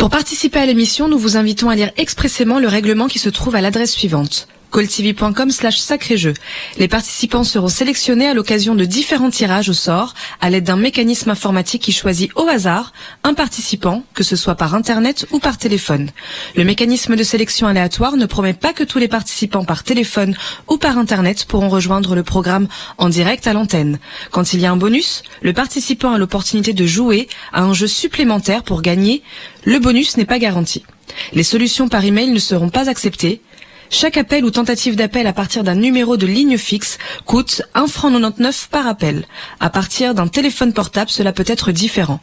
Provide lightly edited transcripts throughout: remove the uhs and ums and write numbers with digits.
Pour participer à l'émission, nous vous invitons à lire expressément le règlement qui se trouve à l'adresse suivante: calltv.com/sacré-jeu. Les participants seront sélectionnés à l'occasion de différents tirages au sort à l'aide d'un mécanisme informatique qui choisit au hasard un participant, que ce soit par internet ou par téléphone. Le mécanisme de sélection aléatoire ne promet pas que tous les participants par téléphone ou par internet pourront rejoindre le programme en direct à l'antenne. Quand il y a un bonus, le participant a l'opportunité de jouer à un jeu supplémentaire pour gagner. Le bonus n'est pas garanti. Les solutions par email ne seront pas acceptées. Chaque appel ou tentative d'appel à partir d'un numéro de ligne fixe coûte 1,99 € par appel. À partir d'un téléphone portable, cela peut être différent.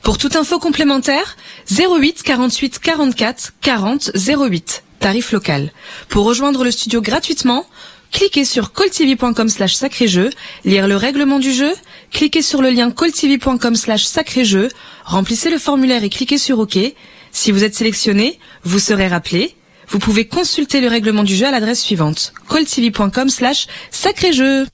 Pour toute info complémentaire, 08 48 44 40 08, tarif local. Pour rejoindre le studio gratuitement, cliquez sur calltv.com/sacré-jeu, lire le règlement du jeu, cliquez sur le lien calltv.com/sacré-jeu, remplissez le formulaire et cliquez sur OK. Si vous êtes sélectionné, vous serez rappelé. Vous pouvez consulter le règlement du jeu à l'adresse suivante: calltv.com/sacré-jeu.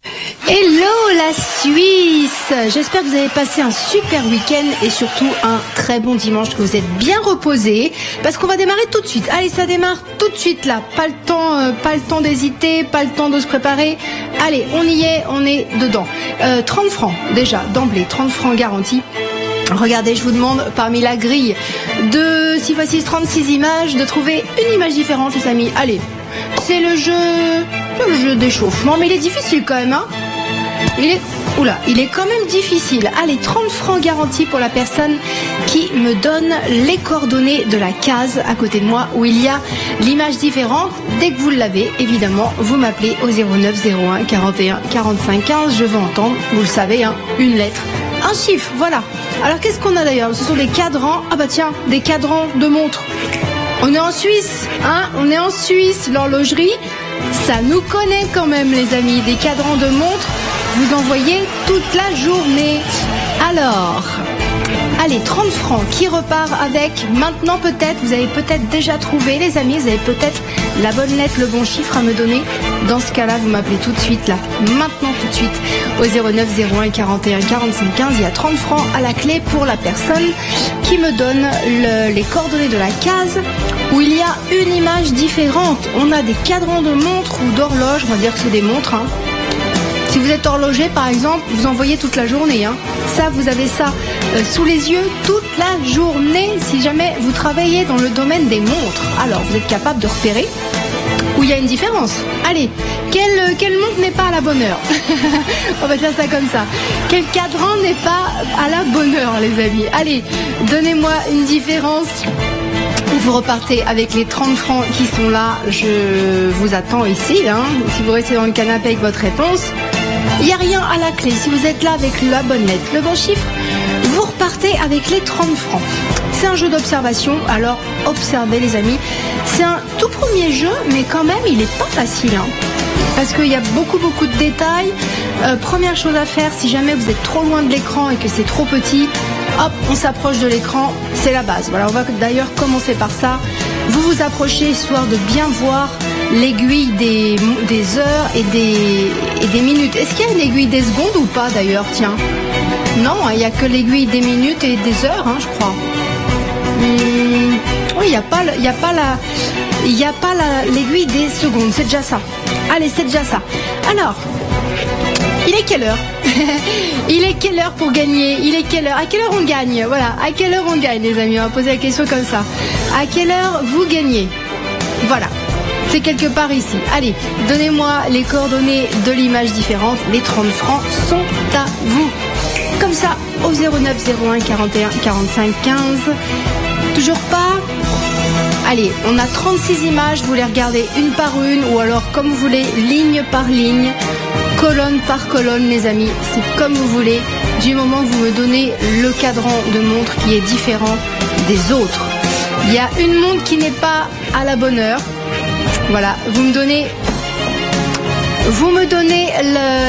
Hello la Suisse! J'espère que vous avez passé un super week-end et surtout un très bon dimanche, que vous êtes bien reposés, parce qu'on va démarrer tout de suite. Allez, ça démarre tout de suite là. Pas le temps d'hésiter, pas le temps de se préparer. Allez, on y est, on est dedans. 30 francs déjà, d'emblée, 30 francs garantis. Regardez, je vous demande, parmi la grille de 6 x 6, 36 images, de trouver une image différente, les amis. Allez, c'est le jeu d'échauffement, mais il est difficile quand même, hein. Il est quand même difficile. Allez, 30 francs garantis pour la personne qui me donne les coordonnées de la case à côté de moi où il y a l'image différente. Dès que vous l'avez, évidemment, vous m'appelez au 09 01 41 45 15. Je veux entendre, vous le savez, hein, une lettre, un chiffre, voilà. Alors qu'est-ce qu'on a d'ailleurs? Ce sont des cadrans. Ah bah tiens, des cadrans de montres. On est en Suisse, hein? On est en Suisse, l'horlogerie, ça nous connaît quand même, les amis. Des cadrans de montres, vous en voyez toute la journée. Alors, allez, 30 francs qui repart avec, maintenant peut-être, vous avez peut-être déjà trouvé, les amis, vous avez peut-être la bonne lettre, le bon chiffre à me donner. Dans ce cas-là, vous m'appelez tout de suite, là, maintenant tout de suite, au 09 01 41 45 15. Il y a 30 francs à la clé pour la personne qui me donne les coordonnées de la case où il y a une image différente. On a des cadrans de montres ou d'horloges, on va dire que c'est des montres, hein. Si vous êtes horloger, par exemple, vous en voyez toute la journée, hein. Ça, vous avez ça sous les yeux toute la journée si jamais vous travaillez dans le domaine des montres. Alors, vous êtes capable de repérer où il y a une différence. Allez, quelle montre n'est pas à la bonne heure? On va faire ça comme ça. Quel cadran n'est pas à la bonne heure, les amis? Allez, donnez-moi une différence. Vous repartez avec les 30 francs qui sont là. Je vous attends ici, hein. Si vous restez dans le canapé avec votre réponse, il n'y a rien à la clé. Si vous êtes là avec la bonne lettre, le bon chiffre, vous repartez avec les 30 francs. C'est un jeu d'observation, alors observez, les amis. C'est un tout premier jeu, mais quand même, il n'est pas facile, hein. Parce qu'il y a beaucoup de détails. Première chose à faire, si jamais vous êtes trop loin de l'écran et que c'est trop petit, hop, on s'approche de l'écran, c'est la base. Voilà, on va d'ailleurs commencer par ça. Vous vous approchez histoire de bien voir l'aiguille des heures et des minutes. Est-ce qu'il y a une aiguille des secondes ou pas d'ailleurs? Tiens. Non, il n'y a que l'aiguille des minutes et des heures, hein, je crois. Oui, il n'y a pas l'aiguille des secondes, c'est déjà ça. Allez, c'est déjà ça. Alors, il est quelle heure? Il est quelle heure pour gagner? Il est quelle heure? À quelle heure on gagne? Voilà, à quelle heure on gagne, les amis? On va poser la question comme ça. À quelle heure vous gagnez? Voilà, c'est quelque part ici. Allez, donnez-moi les coordonnées de l'image différente. Les 30 francs sont à vous. Comme ça, au 09 01 41 45 15. Toujours pas? Allez, on a 36 images, vous les regardez une par une, ou alors comme vous voulez, ligne par ligne, colonne par colonne, les amis, c'est comme vous voulez, du moment que vous me donnez le cadran de montre qui est différent des autres. Il y a une montre qui n'est pas à la bonne heure, voilà, vous me donnez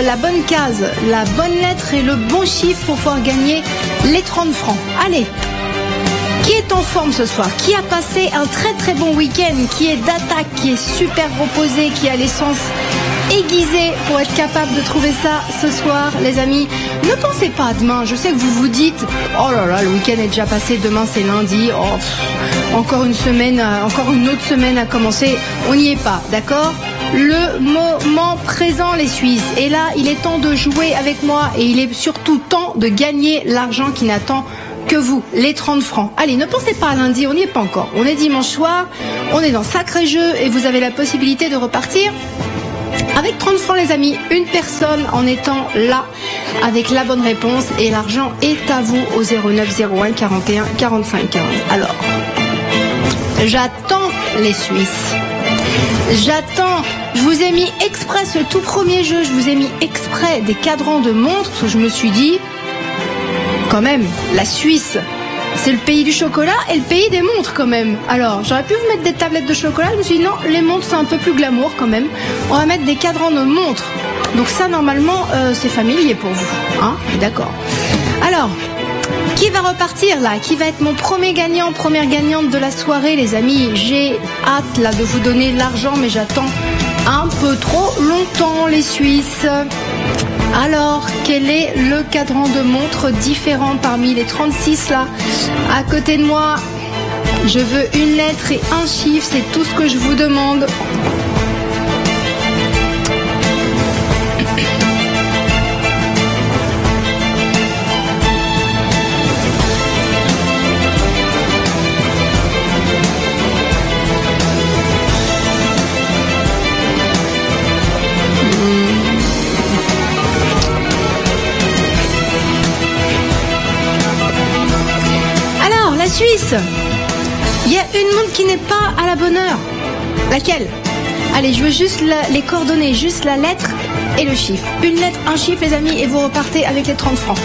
la bonne case, la bonne lettre et le bon chiffre pour pouvoir gagner les 30 francs. Allez! Qui est en forme ce soir? Qui a passé un très très bon week-end? Qui est d'attaque? Qui est super reposé? Qui a l'essence aiguisé pour être capable de trouver ça ce soir, les amis. Ne pensez pas à demain. Je sais que vous vous dites, oh là là, le week-end est déjà passé, demain c'est lundi. Oh, encore une semaine, encore une autre semaine à commencer. On n'y est pas, d'accord ? Le moment présent, les Suisses. Et là, il est temps de jouer avec moi et il est surtout temps de gagner l'argent qui n'attend que vous, les 30 francs. Allez, ne pensez pas à lundi, on n'y est pas encore. On est dimanche soir, on est dans Sacré Jeu et vous avez la possibilité de repartir avec 30 francs, les amis. Une personne en étant là avec la bonne réponse et l'argent est à vous au 09 01 41 45 15. Alors, j'attends les Suisses. J'attends. Je vous ai mis exprès ce tout premier jeu, je vous ai mis exprès des cadrans de montres parce que je me suis dit, quand même, la Suisse, c'est le pays du chocolat et le pays des montres quand même. Alors, j'aurais pu vous mettre des tablettes de chocolat, je me suis dit non, les montres c'est un peu plus glamour quand même. On va mettre des cadrans de montres. Donc ça, normalement, c'est familier pour vous. Hein ? D'accord. Alors, qui va repartir là ? Qui va être mon premier gagnant, première gagnante de la soirée, les amis ? J'ai hâte là de vous donner l'argent, mais j'attends un peu trop longtemps, les Suisses. Alors, quel est le cadran de montre différent parmi les 36 là ? À côté de moi, je veux une lettre et un chiffre, c'est tout ce que je vous demande. Suisse, il y a une montre qui n'est pas à la bonne heure. Laquelle ? Allez, je veux juste les coordonnées, juste la lettre et le chiffre. Une lettre, un chiffre, les amis, et vous repartez avec les 30 francs.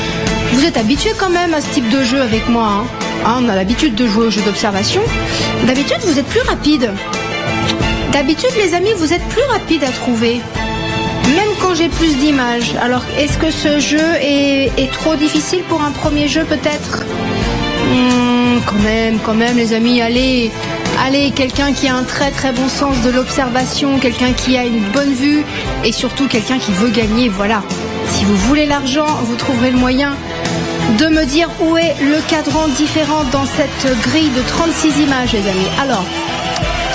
Vous êtes habitués quand même à ce type de jeu avec moi. On a l'habitude de jouer au jeu d'observation. D'habitude, vous êtes plus rapide. D'habitude, les amis, vous êtes plus rapide à trouver. Même quand j'ai plus d'images. Alors, est-ce que ce jeu est trop difficile pour un premier jeu peut-être ? Quand même, les amis, allez, quelqu'un qui a un très très bon sens de l'observation, quelqu'un qui a une bonne vue et surtout quelqu'un qui veut gagner, voilà. Si vous voulez l'argent, vous trouverez le moyen de me dire où est le cadran différent dans cette grille de 36 images, les amis. Alors,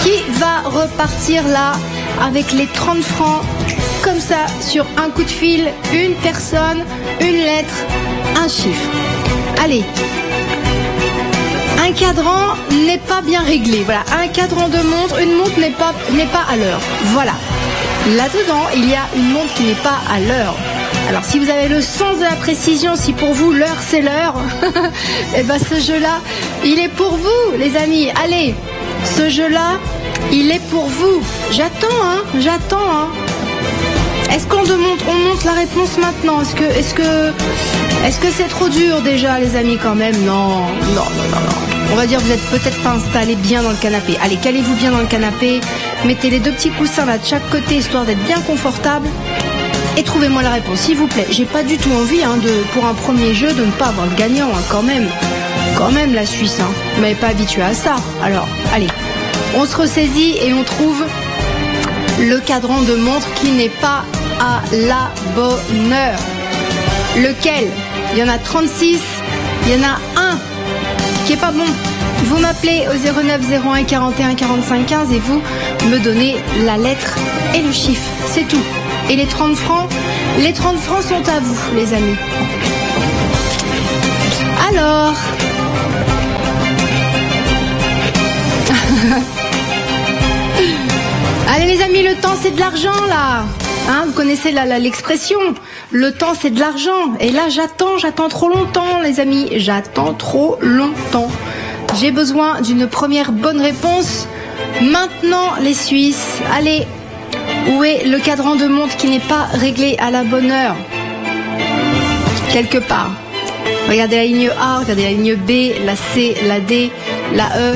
qui va repartir là avec les 30 francs comme ça sur un coup de fil, une personne, une lettre, un chiffre. Allez. Un cadran n'est pas bien réglé. Voilà, un cadran de montre, une montre n'est pas à l'heure. Voilà. Là-dedans, il y a une montre qui n'est pas à l'heure. Alors, si vous avez le sens de la précision, si pour vous l'heure c'est l'heure, et ben ce jeu-là, il est pour vous, les amis. Allez, ce jeu-là, il est pour vous. J'attends. Est-ce qu'on monte la réponse maintenant ? Est-ce que c'est trop dur déjà, les amis, quand même ? Non. On va dire que vous êtes peut-être pas installés bien dans le canapé. Allez, calez-vous bien dans le canapé. Mettez les deux petits coussins là de chaque côté, histoire d'être bien confortable. Et trouvez-moi la réponse, s'il vous plaît. J'ai pas du tout envie, pour un premier jeu, de ne pas avoir le gagnant, quand même. Quand même, la Suisse, Vous m'avez pas habitué à ça. Alors, allez, on se ressaisit et on trouve le cadran de montre qui n'est pas à la bonne heure. Lequel ? Il y en a 36, il y en a un qui est pas bon. Vous m'appelez au 09 01 41 45 15 et vous me donnez la lettre et le chiffre. C'est tout. Et les 30 francs sont à vous, les amis. Alors... Allez les amis, le temps c'est de l'argent là. Vous connaissez l'expression, le temps c'est de l'argent. Et là j'attends trop longtemps, les amis, j'attends trop longtemps. J'ai besoin d'une première bonne réponse. Maintenant, les Suisses, allez, où est le cadran de montre qui n'est pas réglé à la bonne heure ? Quelque part. Regardez la ligne A, regardez la ligne B, la C, la D, la E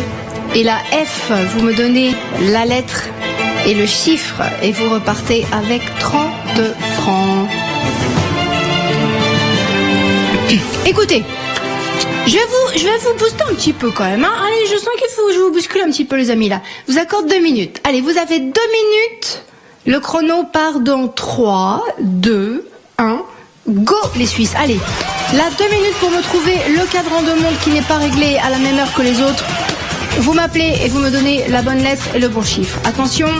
et la F. Vous me donnez la lettre et le chiffre et vous repartez avec 30 francs. Écoutez, je vais vous booster un petit peu quand même. Allez, je sens qu'il faut que je vous bouscule un petit peu, les amis, là. Je vous accorde 2 minutes. Allez, vous avez 2 minutes Le chrono part dans 3, 2, 1, go les Suisses. Allez, là 2 minutes pour me trouver le cadran de montre qui n'est pas réglé à la même heure que les autres. Vous m'appelez et vous me donnez la bonne lettre et le bon chiffre. Attention,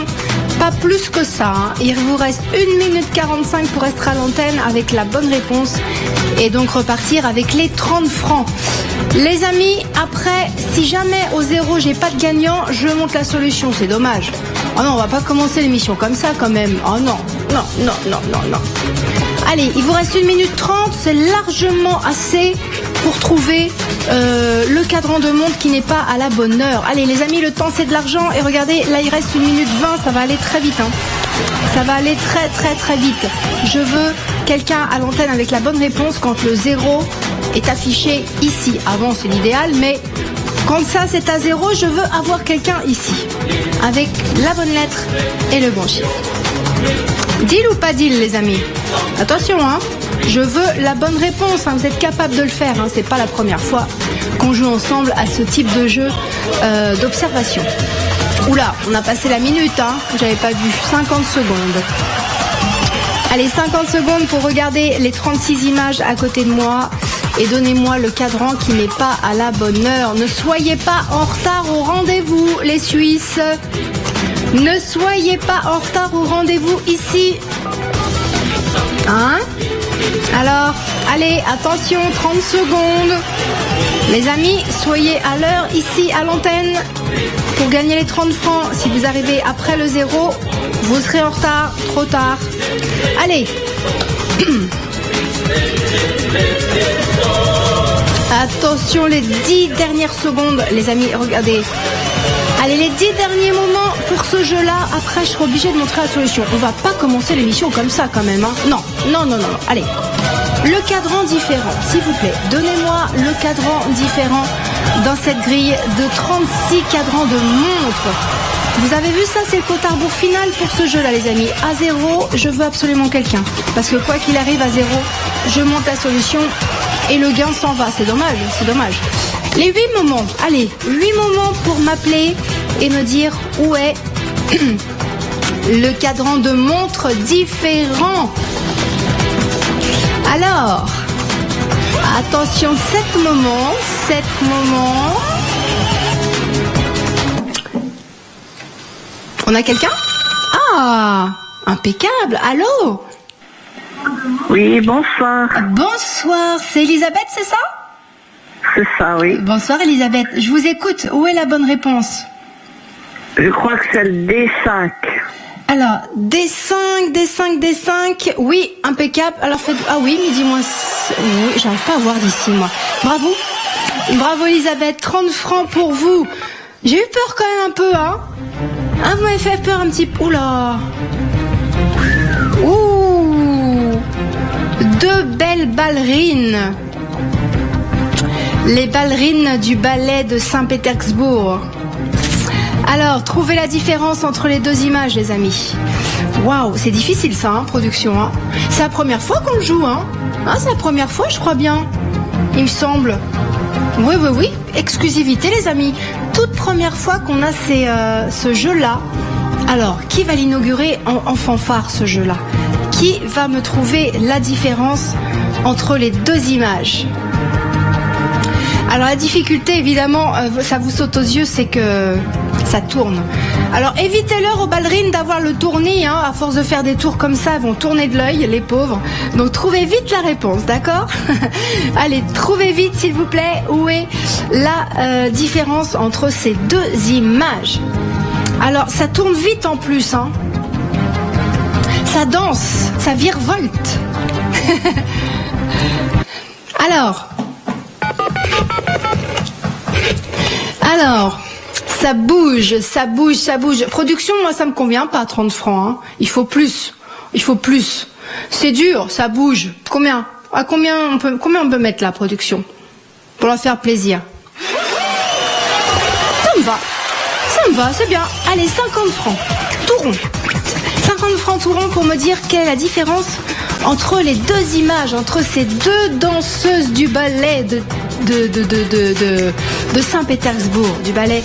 pas plus que ça, hein. Il vous reste 1 minute 45 pour être à l'antenne avec la bonne réponse et donc repartir avec les 30 francs. Les amis, après, si jamais au 0 j'ai pas de gagnant, je monte la solution, c'est dommage. Oh non, on va pas commencer l'émission comme ça quand même. Oh non, non, non, non, non, non. Allez, il vous reste 1 minute 30, c'est largement assez pour trouver le cadran de montre qui n'est pas à la bonne heure. Allez les amis, le temps c'est de l'argent et regardez, là il reste 1 minute 20, ça va aller très vite. Hein. Ça va aller très très très vite. Je veux quelqu'un à l'antenne avec la bonne réponse quand le 0 est affiché ici. Avant c'est l'idéal, mais quand ça c'est à 0, je veux avoir quelqu'un ici avec la bonne lettre et le bon chiffre. Deal ou pas deal les amis? Attention hein, je veux la bonne réponse, hein. Vous êtes capable de le faire, hein. C'est pas la première fois qu'on joue ensemble à ce type de jeu d'observation. Oula, on a passé la minute, hein. J'avais pas vu, 50 secondes. Allez, 50 secondes pour regarder les 36 images à côté de moi et donnez-moi le cadran qui n'est pas à la bonne heure. Ne soyez pas en retard au rendez-vous les Suisses. Ne soyez pas en retard au rendez-vous ici. Hein? Alors, allez, attention, 30 secondes. Les amis, soyez à l'heure ici à l'antenne pour gagner les 30 francs. Si vous arrivez après le 0, vous serez en retard, trop tard. Allez. Attention, les 10 dernières secondes, les amis, regardez. Allez, les 10 derniers moments pour ce jeu-là. Après, je serai obligée de montrer la solution. On va pas commencer l'émission comme ça, quand même. Hein. Non, non, non, non. Allez. Le cadran différent, s'il vous plaît. Donnez-moi le cadran différent dans cette grille de 36 cadrans de montres. Vous avez vu ça, c'est le compte à rebours final pour ce jeu-là, les amis. À 0, je veux absolument quelqu'un. Parce que quoi qu'il arrive à 0, je monte la solution et le gain s'en va. C'est dommage, c'est dommage. Les 8 moments, allez, 8 moments pour m'appeler et me dire où est le cadran de montre différent. Alors, attention, 7 moments. On a quelqu'un? Ah, impeccable. Allô? Oui, bonsoir. Bonsoir, c'est Elisabeth, c'est ça? C'est ça, oui. Bonsoir Elisabeth, je vous écoute. Où est la bonne réponse? Je crois que c'est le D5. Alors, D5, oui, impeccable. Alors faites... Ah oui, mais dis-moi... Oui, j'arrive pas à voir d'ici, moi. Bravo. Bravo Elisabeth, 30 francs pour vous. J'ai eu peur quand même un peu, hein. Ah, vous m'avez fait peur un petit peu. Oula. Ouh. 2 belles ballerines. Les ballerines du ballet de Saint-Pétersbourg. Alors, trouvez la différence entre les 2 images, les amis. Waouh, c'est difficile ça, hein, production. Hein. C'est la première fois qu'on le joue, hein. C'est la première fois, je crois bien. Il me semble. Oui, oui, oui. Exclusivité, les amis. Toute première fois qu'on a ce jeu-là. Alors, qui va l'inaugurer en fanfare, ce jeu-là? Qui va me trouver la différence entre les 2 images? Alors la difficulté, évidemment, ça vous saute aux yeux, c'est que ça tourne. Alors évitez-leur aux ballerines d'avoir le tournis, hein, à force de faire des tours comme ça, elles vont tourner de l'œil, les pauvres. Donc trouvez vite la réponse, d'accord? Allez, trouvez vite, s'il vous plaît, où est la différence entre ces 2 images. Alors ça tourne vite en plus, hein. Ça danse, ça virevolte. Alors, ça bouge. Production, moi, ça me convient pas, 30 francs. Hein. Il faut plus. C'est dur, ça bouge. Combien on peut mettre la production pour leur faire plaisir? Ça me va, c'est bien. Allez, 50 francs, tout rond. 50 francs tout rond pour me dire quelle est la différence entre les 2 images, entre ces 2 danseuses du ballet de Saint-Pétersbourg, du ballet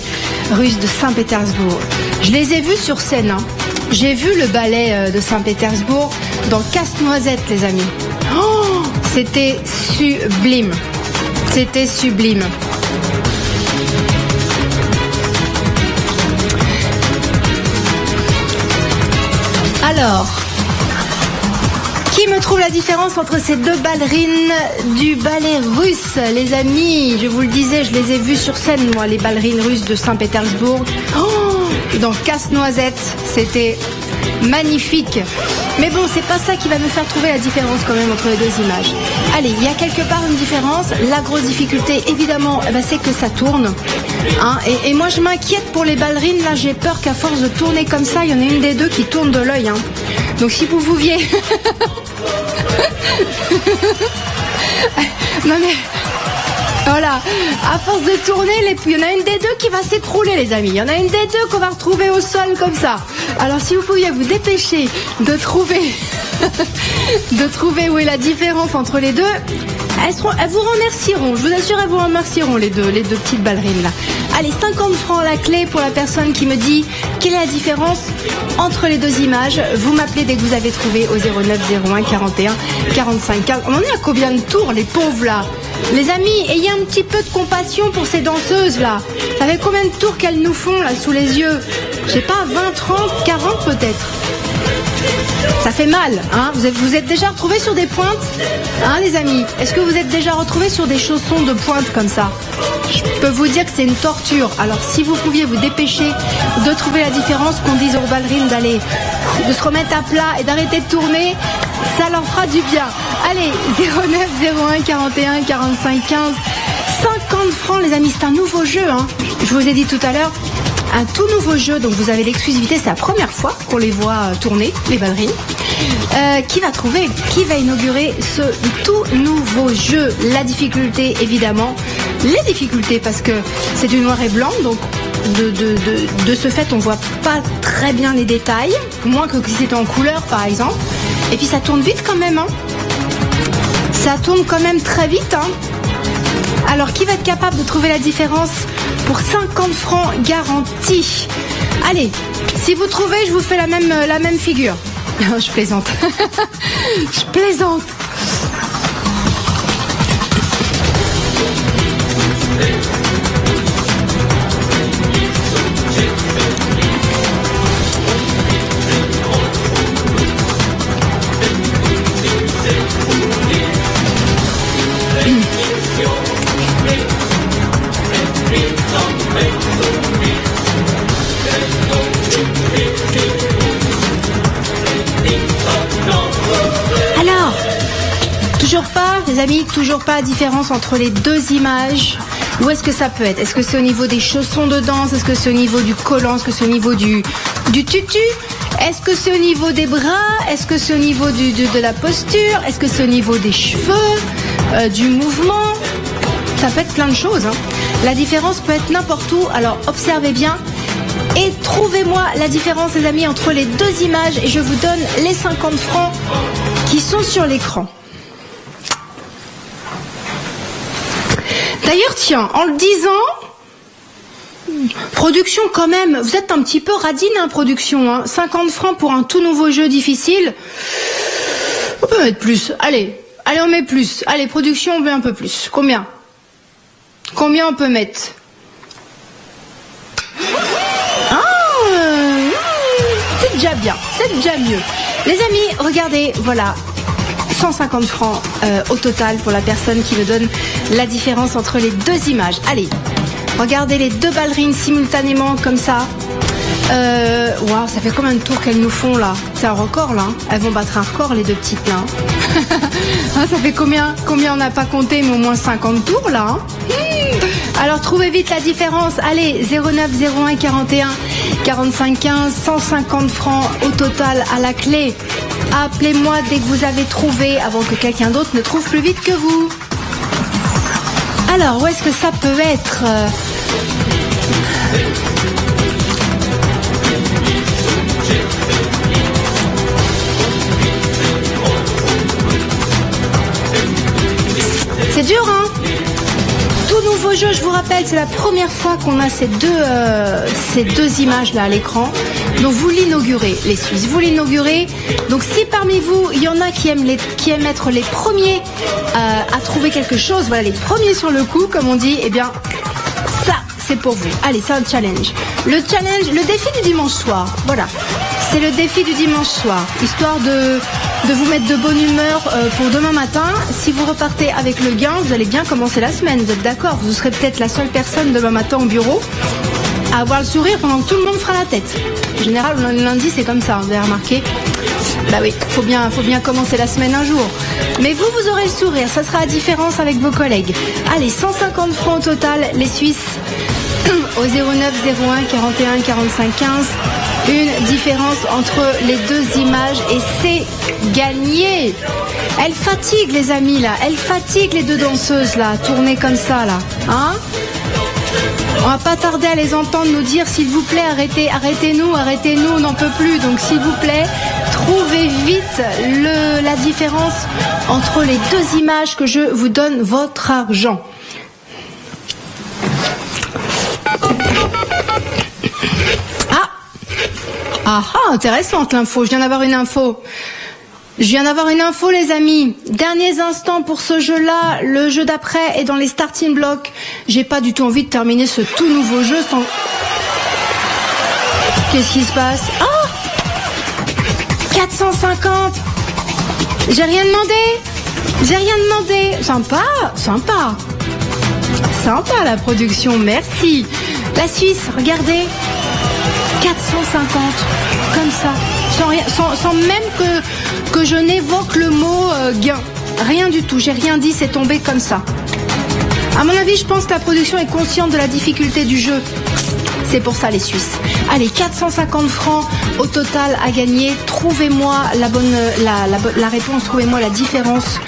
russe de Saint-Pétersbourg. Je les ai vues sur scène, hein. J'ai vu le ballet de Saint-Pétersbourg dans Casse-Noisette, les amis. Oh, c'était sublime. C'était sublime. Alors, qui me trouve la différence entre ces deux ballerines du ballet russe, les amis? Je vous le disais, je les ai vues sur scène, moi, les ballerines russes de Saint-Pétersbourg. Oh, dans Casse-Noisette, c'était magnifique. Mais bon, c'est pas ça qui va me faire trouver la différence quand même entre les deux images. Allez, il y a quelque part une différence. La grosse difficulté, évidemment, c'est que ça tourne. Hein, et moi, je m'inquiète pour les ballerines. Là, j'ai peur qu'à force de tourner comme ça, il y en a une des deux qui tourne de l'œil. Hein. Donc, si vous pouviez... non mais... Voilà, à force de tourner, il y en a une des deux qui va s'écrouler, les amis. Il y en a une des deux qu'on va retrouver au sol comme ça. Alors si vous pouviez vous dépêcher de trouver où est la différence entre les deux, elles vous remercieront. Je vous assure, elles vous remercieront, les deux petites ballerines là. Allez, 50 francs la clé pour la personne qui me dit quelle est la différence entre les deux images. Vous m'appelez dès que vous avez trouvé au 09 01 41 45 15. On en est à combien de tours, les pauvres là? Les amis, ayez un petit peu de compassion pour ces danseuses là. Ça fait combien de tours qu'elles nous font là sous les yeux? Je sais pas, 20, 30, 40 peut-être. Ça fait mal, hein. Vous êtes déjà retrouvés sur des pointes, hein, les amis? Est-ce que vous êtes déjà retrouvés sur des chaussons de pointe comme ça? Je peux vous dire que c'est une torture. Alors si vous pouviez vous dépêcher de trouver la différence, qu'on dise aux ballerines de se remettre à plat et d'arrêter de tourner, ça leur fera du bien. Allez, 09 01 41 45 15, 50 francs les amis, c'est un nouveau jeu, hein. Je vous ai dit tout à l'heure, un tout nouveau jeu, donc vous avez l'exclusivité, c'est la première fois qu'on les voit tourner, les ballerines. Qui va inaugurer ce tout nouveau jeu? La difficulté, évidemment, les difficultés parce que c'est du noir et blanc, donc de ce fait on voit pas très bien les détails, moins que si c'était en couleur par exemple. Et puis ça tourne vite quand même, hein. Ça tourne quand même très vite, hein. Alors qui va être capable de trouver la différence pour 50 francs garantis? Allez, si vous trouvez, je vous fais la même figure. Je plaisante. Je plaisante. Les amis, toujours pas la différence entre les deux images. Où est-ce que ça peut être? Est-ce que c'est au niveau des chaussons de danse? Est-ce que c'est au niveau du collant? Est-ce que c'est au niveau du tutu? Est-ce que c'est au niveau des bras? Est-ce que c'est au niveau de la posture? Est-ce que c'est au niveau des cheveux? Du mouvement? Ça peut être plein de choses, hein. La différence peut être n'importe où. Alors observez bien et trouvez-moi la différence, les amis, entre les deux images. Et je vous donne les 50 francs qui sont sur l'écran. D'ailleurs, tiens, en le disant, production quand même, vous êtes un petit peu radine, hein, production, hein. 50 francs pour un tout nouveau jeu difficile. On peut mettre plus. Allez, on met plus. Allez, production, on met un peu plus. Combien on peut mettre? C'est déjà bien, c'est déjà mieux. Les amis, regardez, voilà. 150 francs au total pour la personne qui me donne la différence entre les deux images. Allez, regardez les deux ballerines simultanément comme ça. Wow, ça fait combien de tours qu'elles nous font là? C'est un record là, hein. Elles vont battre un record les deux petites là, hein. Ça fait combien on n'a pas compté, mais au moins 50 tours là, hein. Alors trouvez vite la différence. Allez, 09 01 41 45 15, 150 francs au total à la clé. Appelez-moi dès que vous avez trouvé, avant que quelqu'un d'autre ne trouve plus vite que vous. Alors, où est-ce que ça peut être? C'est dur, hein? Tout nouveau jeu, je vous rappelle. rappelle, c'est la première fois qu'on a ces deux images-là à l'écran. Donc vous l'inaugurez, les Suisses, vous l'inaugurez. Donc si parmi vous, il y en a qui aiment être les premiers à trouver quelque chose, voilà, les premiers sur le coup, comme on dit, eh bien, ça, c'est pour vous. Allez, c'est un challenge. Le défi du dimanche soir, voilà. C'est le défi du dimanche soir, histoire de vous mettre de bonne humeur pour demain matin. Si vous repartez avec le gain, vous allez bien commencer la semaine, vous êtes d'accord? Vous serez peut-être la seule personne demain matin au bureau à avoir le sourire pendant que tout le monde fera la tête. En général, le lundi, c'est comme ça, vous avez remarqué. Bah oui, faut bien commencer la semaine un jour. Mais vous aurez le sourire, ça sera la différence avec vos collègues. Allez, 150 francs au total, les Suisses, au 09 01 41 45 15. Une différence entre les deux images et c'est gagné. Elle fatigue les amis là, elle fatigue les deux danseuses là, tourner comme ça là, hein? On va pas tarder à les entendre nous dire s'il vous plaît arrêtez-nous, on n'en peut plus. Donc s'il vous plaît, trouvez vite la différence entre les deux images que je vous donne votre argent. Ah, intéressante l'info, je viens d'avoir une info. Les amis. Derniers instants pour ce jeu-là. Le jeu d'après est dans les starting blocks. J'ai pas du tout envie de terminer ce tout nouveau jeu sans... Qu'est-ce qui se passe? Ah, 450. J'ai rien demandé. Sympa la production, merci. La Suisse, regardez. 450, comme ça, sans même que je n'évoque le mot gain. Rien du tout, j'ai rien dit, c'est tombé comme ça. À mon avis, je pense que la production est consciente de la difficulté du jeu. C'est pour ça les Suisses. Allez, 450 francs au total à gagner. Trouvez-moi la réponse, trouvez-moi la différence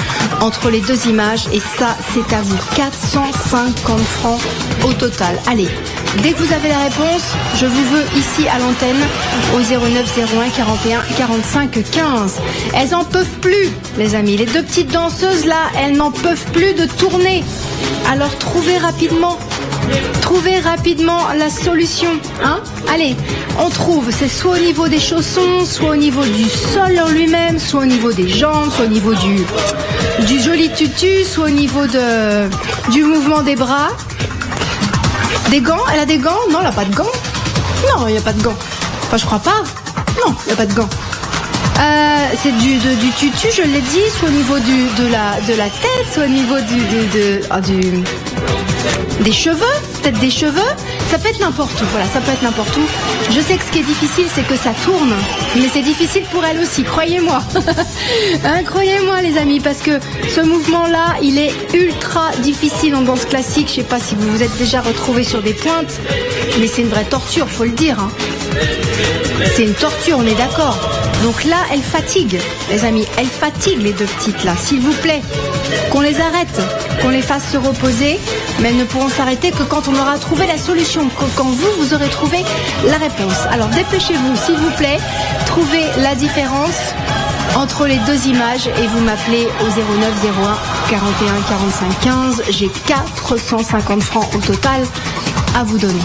entre les deux images. Et ça, c'est à vous. 450 francs au total. Allez, dès que vous avez la réponse, je vous veux ici à l'antenne au 09 01 41 45 15. Elles en peuvent plus, les amis. Les deux petites danseuses là, elles n'en peuvent plus de tourner. Alors trouvez rapidement la solution, hein? Allez, on trouve, c'est soit au niveau des chaussons, soit au niveau du sol en lui-même, soit au niveau des jambes, soit au niveau du joli tutu, soit au niveau du mouvement des bras. Des gants? Elle a des gants? Non, elle n'a pas de gants. Non, il n'y a pas de gants. Enfin, je crois pas. Non, il n'y a pas de gants. C'est du tutu, je l'ai dit, soit au niveau de la tête, soit au niveau des cheveux, peut-être des cheveux. Ça peut être n'importe où, voilà, ça peut être n'importe où. Je sais que ce qui est difficile, c'est que ça tourne, mais c'est difficile pour elle aussi, croyez-moi. Hein, croyez-moi les amis, parce que ce mouvement-là, il est ultra difficile en danse classique. Je sais pas si vous vous êtes déjà retrouvés sur des pointes, mais c'est une vraie torture, faut le dire. Hein. C'est une torture, on est d'accord. Donc là, elle fatigue, les amis, elle fatigue les deux petites là. S'il vous plaît, qu'on les arrête, qu'on les fasse se reposer, mais elles ne pourront s'arrêter que quand on aura trouvé la solution, quand vous aurez trouvé la réponse. Alors dépêchez-vous, s'il vous plaît, trouvez la différence entre les deux images et vous m'appelez au 09 01 41 45 15. J'ai 450 francs au total à vous donner.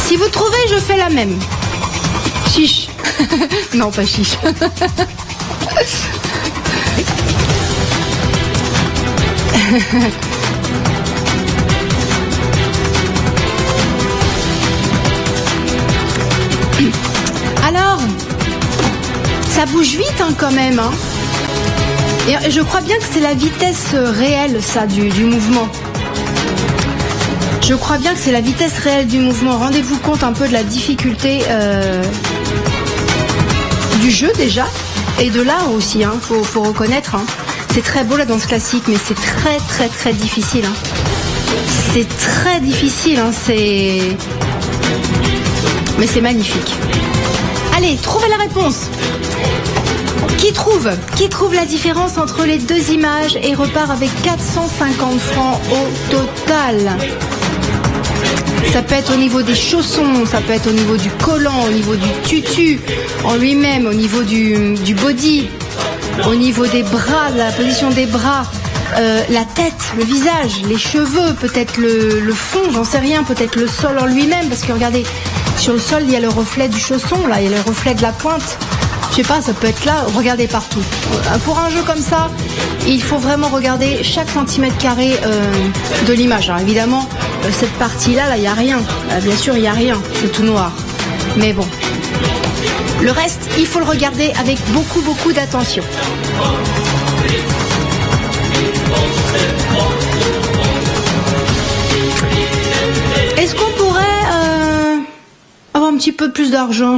Si vous trouvez, je fais la même. Chiche. Non, pas chiche. Alors, ça bouge vite hein, quand même. Hein. Et je crois bien que c'est la vitesse réelle, ça, du mouvement. Je crois bien que c'est la vitesse réelle du mouvement. Rendez-vous compte un peu de la difficulté du jeu déjà, et de l'art aussi, hein, faut reconnaître. Hein. C'est très beau la danse classique, mais c'est très très très difficile. Hein. C'est très difficile, hein, mais c'est magnifique. Allez, trouvez la réponse. Qui trouve la différence entre les deux images et repart avec 450 francs au total. Ça peut être au niveau des chaussons, ça peut être au niveau du collant, au niveau du tutu en lui-même, au niveau du body, au niveau des bras, de la position des bras, la tête, le visage, les cheveux, peut-être le fond, j'en sais rien, peut-être le sol en lui-même, parce que regardez, sur le sol, il y a le reflet du chausson, là, il y a le reflet de la pointe. Je sais pas, ça peut être là, regardez partout. Pour un jeu comme ça, il faut vraiment regarder chaque centimètre carré de l'image. Alors évidemment, cette partie-là, il n'y a rien. Bien sûr, il n'y a rien, c'est tout noir. Mais bon. Le reste, il faut le regarder avec beaucoup, beaucoup d'attention. Est-ce qu'on pourrait avoir un petit peu plus d'argent ?